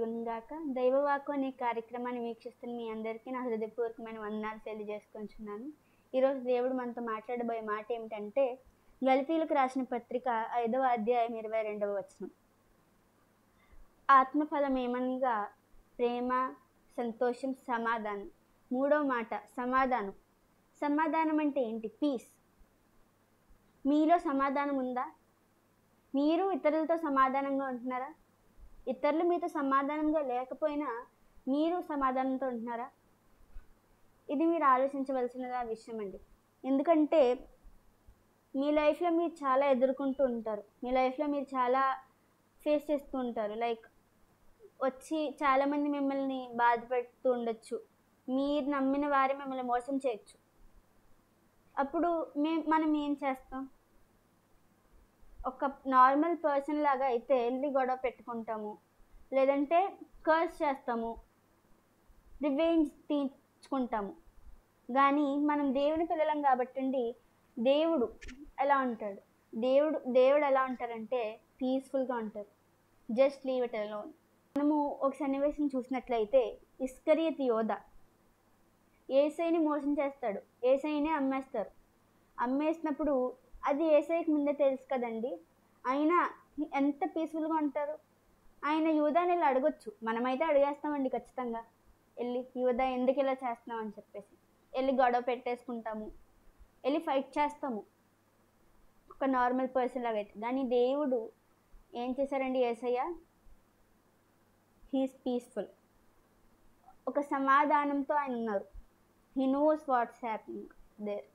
కలుగునుగాక. దైవవాక్కు అనే కార్యక్రమాన్ని వీక్షిస్తున్న మీ అందరికీ నా హృదయపూర్వకమైన వందనాలు తెలియజేసుకుంటున్నాను. ఈరోజు దేవుడు మనతో మాట్లాడబోయే మాట ఏమిటంటే, గలతీయులకు రాసిన పత్రిక 5వ అధ్యాయం 22వ వచనం. ఆత్మఫలం ఏమనగా ప్రేమ, సంతోషం, సమాధానం. మూడవ మాట సమాధానం. సమాధానం అంటే ఏంటి? పీస్. మీలో సమాధానం ఉందా? మీరు ఇతరులతో సమాధానంగా ఉంటున్నారా? ఇతరులు మీతో సమాధానంగా లేకపోయినా మీరు సమాధానంతో ఉంటున్నారా? ఇది మీరు ఆలోచించవలసిన విషయం అండి. ఎందుకంటే మీ లైఫ్లో మీరు చాలా ఎదుర్కొంటూ ఉంటారు. మీ లైఫ్లో మీరు చాలా ఫేస్ చేస్తూ ఉంటారు. లైక్ వచ్చి చాలామంది మిమ్మల్ని బాధ పెడుతూ ఉండొచ్చు. మీరు నమ్మిన వారే మిమ్మల్ని మోసం చేయొచ్చు. అప్పుడు మనం ఏం చేస్తాం? ఒక నార్మల్ పర్సన్ లాగా అయితే వెళ్ళి గొడవ పెట్టుకుంటాము, లేదంటే కర్స్ చేస్తాము, రివెంజ్ తీర్చుకుంటాము. కానీ మనం దేవుని పిల్లలం కాబట్టి దేవుడు ఎలా ఉంటాడు? దేవుడు ఎలా ఉంటారంటే పీస్ఫుల్గా ఉంటారు. Just leave it alone. మనము ఒక సన్నివేశం చూసినట్లయితే ఇస్కరియోతు యోధ యేసయ్యని మోసం చేస్తాడు. యేసయ్యనే అమ్మేస్తారు. అమ్మేసినప్పుడు అది యేసయ్యకి ముందే తెలుసు కదండి. అయినా ఎంత పీస్ఫుల్గా ఉంటారు. ఆయన యూదాని ఇలా అడగొచ్చు. మనమైతే అడిగేస్తామండి ఖచ్చితంగా. వెళ్ళి యూదా ఎందుకు ఇలా చేస్తున్నావు అని చెప్పేసి వెళ్ళి గొడవ పెట్టేసుకుంటాము, వెళ్ళి ఫైట్ చేస్తాము ఒక నార్మల్ పర్సన్ లాగా అయితే. కానీ దేవుడు ఏం చేశారండి? Yesayya he's peaceful. ఒక సమాధానంతో ఆయన ఉన్నారు. He knows what's happening there.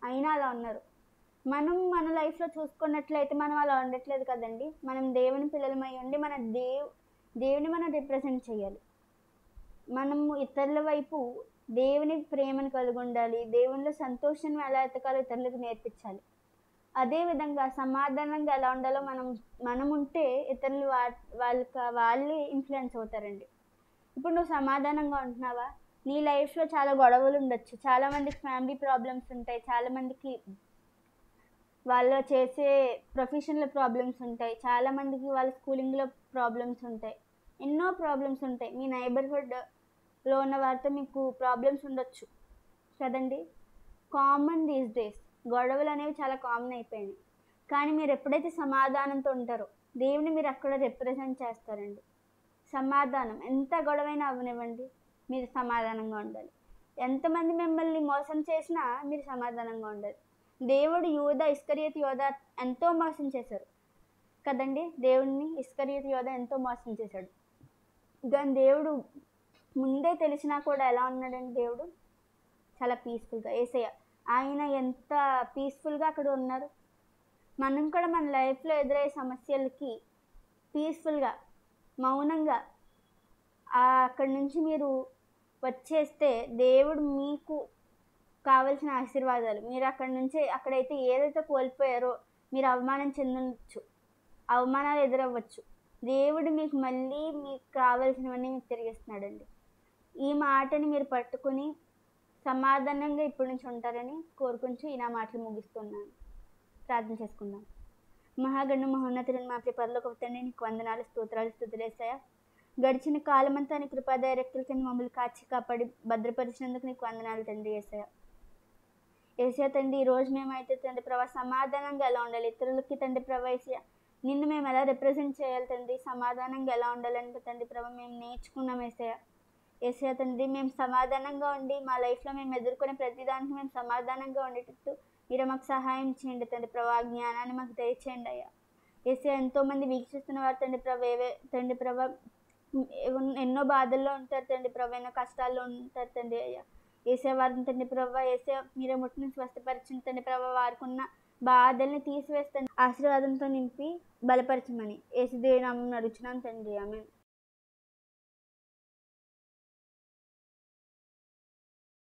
అయినా అలా ఉన్నారు. మనం మన లైఫ్లో చూసుకున్నట్లయితే మనం అలా ఉండట్లేదు కదండి. మనం దేవుని పిల్లలమై ఉండి మన దేవుని మనం రిప్రజెంట్ చేయాలి. మనము ఇతరుల వైపు దేవుని ప్రేమను కలిగి ఉండాలి. దేవునిలో సంతోషాన్ని ఎలా ఎతకాలో ఇతరులకు నేర్పించాలి. అదేవిధంగా సమాధానంగా ఎలా ఉండాలో మనం ఉంటే ఇతరులు వాళ్ళే ఇన్ఫ్లుయెన్స్ అవుతారండి. ఇప్పుడు నువ్వు సమాధానంగా ఉంటున్నావా? నీ లైఫ్లో చాలా గొడవలు ఉండొచ్చు. చాలామందికి ఫ్యామిలీ ప్రాబ్లమ్స్ ఉంటాయి. చాలామందికి వాళ్ళు చేసే ప్రొఫెషన్లో ప్రాబ్లమ్స్ ఉంటాయి. చాలామందికి వాళ్ళ స్కూలింగ్లో ప్రాబ్లమ్స్ ఉంటాయి. ఎన్నో ప్రాబ్లమ్స్ ఉంటాయి. మీ నైబర్హుడ్లో ఉన్న వారితో మీకు ప్రాబ్లమ్స్ ఉండొచ్చు కదండి. కామన్ దీస్ డేస్ గొడవలు అనేవి చాలా కామన్ అయిపోయినాయి. కానీ మీరు ఎప్పుడైతే సమాధానంతో ఉంటారో దేవుని మీరు అక్కడ రిప్రజెంట్ చేస్తారండి. సమాధానం. ఎంత గొడవైనా అవ్వనివ్వండి, మీరు సమాధానంగా ఉండాలి. ఎంతమంది మిమ్మల్ని మోసం చేసినా మీరు సమాధానంగా ఉండాలి. దేవుడు ఇస్కరియోతు యోధ ఎంతో మోసం చేశారు కదండి. దేవుడిని ఇస్కరియోతు యోధ ఎంతో మోసం చేశాడు. కానీ దేవుడు ముందే తెలిసినా కూడా ఎలా ఉన్నాడండి? దేవుడు చాలా పీస్ఫుల్గా. యేసయ్య ఆయన ఎంత పీస్ఫుల్గా అక్కడ ఉన్నారు. మనం కూడా మన లైఫ్లో ఎదురయ్యే సమస్యలకి పీస్ఫుల్గా మౌనంగా అక్కడి నుంచి మీరు వచ్చేస్తే దేవుడు మీకు కావలసిన ఆశీర్వాదాలు మీరు అక్కడైతే ఏదైతే కోల్పోయారో మీరు అవమానం చెందొచ్చు, అవమానాలు ఎదురవ్వచ్చు. దేవుడు మీకు కావలసినవన్నీ మీకు తిరిగిస్తున్నాడండి. ఈ మాటని మీరు పట్టుకుని సమాధానంగా ఇప్పటి నుంచి ఉంటారని కోరుకుంటూ ఈ నా మాటలు ముగిస్తున్నాను. ప్రార్థన చేసుకుందాం. మహాగణు మహోన్నతులను మా ప్రియ పరలోకపు తండ్రి, నీకు వందనాలు, స్తోత్రాలు, స్తుతులేసయ్యా. గడిచిన కాలమంతా నీ కృపాదయ రెక్కల కింద మమ్మల్ని కాచి కాపాడి భద్రపరిచినందుకు నీకు వందనాలు తండ్రి. యేసయ్య తండ్రి, ఈరోజు మేమైతే తండ్రి ప్రభా సమాధానంగా ఎలా ఉండాలి ఇతరులకి తండ్రి ప్రభా యేసయ్య నిన్ను మేము ఎలా రిప్రజెంట్ చేయాలి తండ్రి, సమాధానంగా ఎలా ఉండాలంటే తండ్రి ప్రభా మేము నేర్చుకున్నాం. యేసయ్య తండ్రి, మేము సమాధానంగా ఉండి మా లైఫ్లో మేము ఎదుర్కొనే ప్రతిదానికి మేము సమాధానంగా ఉండేటట్టు మీరు మాకు సహాయం చేయండి తండ్రి ప్రభా. జ్ఞానాన్ని మాకు దయచేయండి అయ్యా. యేసయ్య ఎంతోమంది వీక్షిస్తున్న వారు తండ్రి ప్రభా తండ్రి ప్రభా ఎన్నో బాధల్లో ఉంటారు తండ్రి ప్రభా, ఎన్నో కష్టాల్లో ఉంటారు తండ్రి అయ్యా. యేసయ్య వారిని తండ్రి ప్రభా యేసయ్య మీరే ముట్టుని స్వస్థపరిచిన తండ్రి ప్రభా, వారికి ఉన్న బాధల్ని తీసివేస్తాను, ఆశీర్వాదంతో నింపి బలపరచమని యేసు దేవుని నామమున అడుగుచున్నాను తండ్రి. ఆమేన్.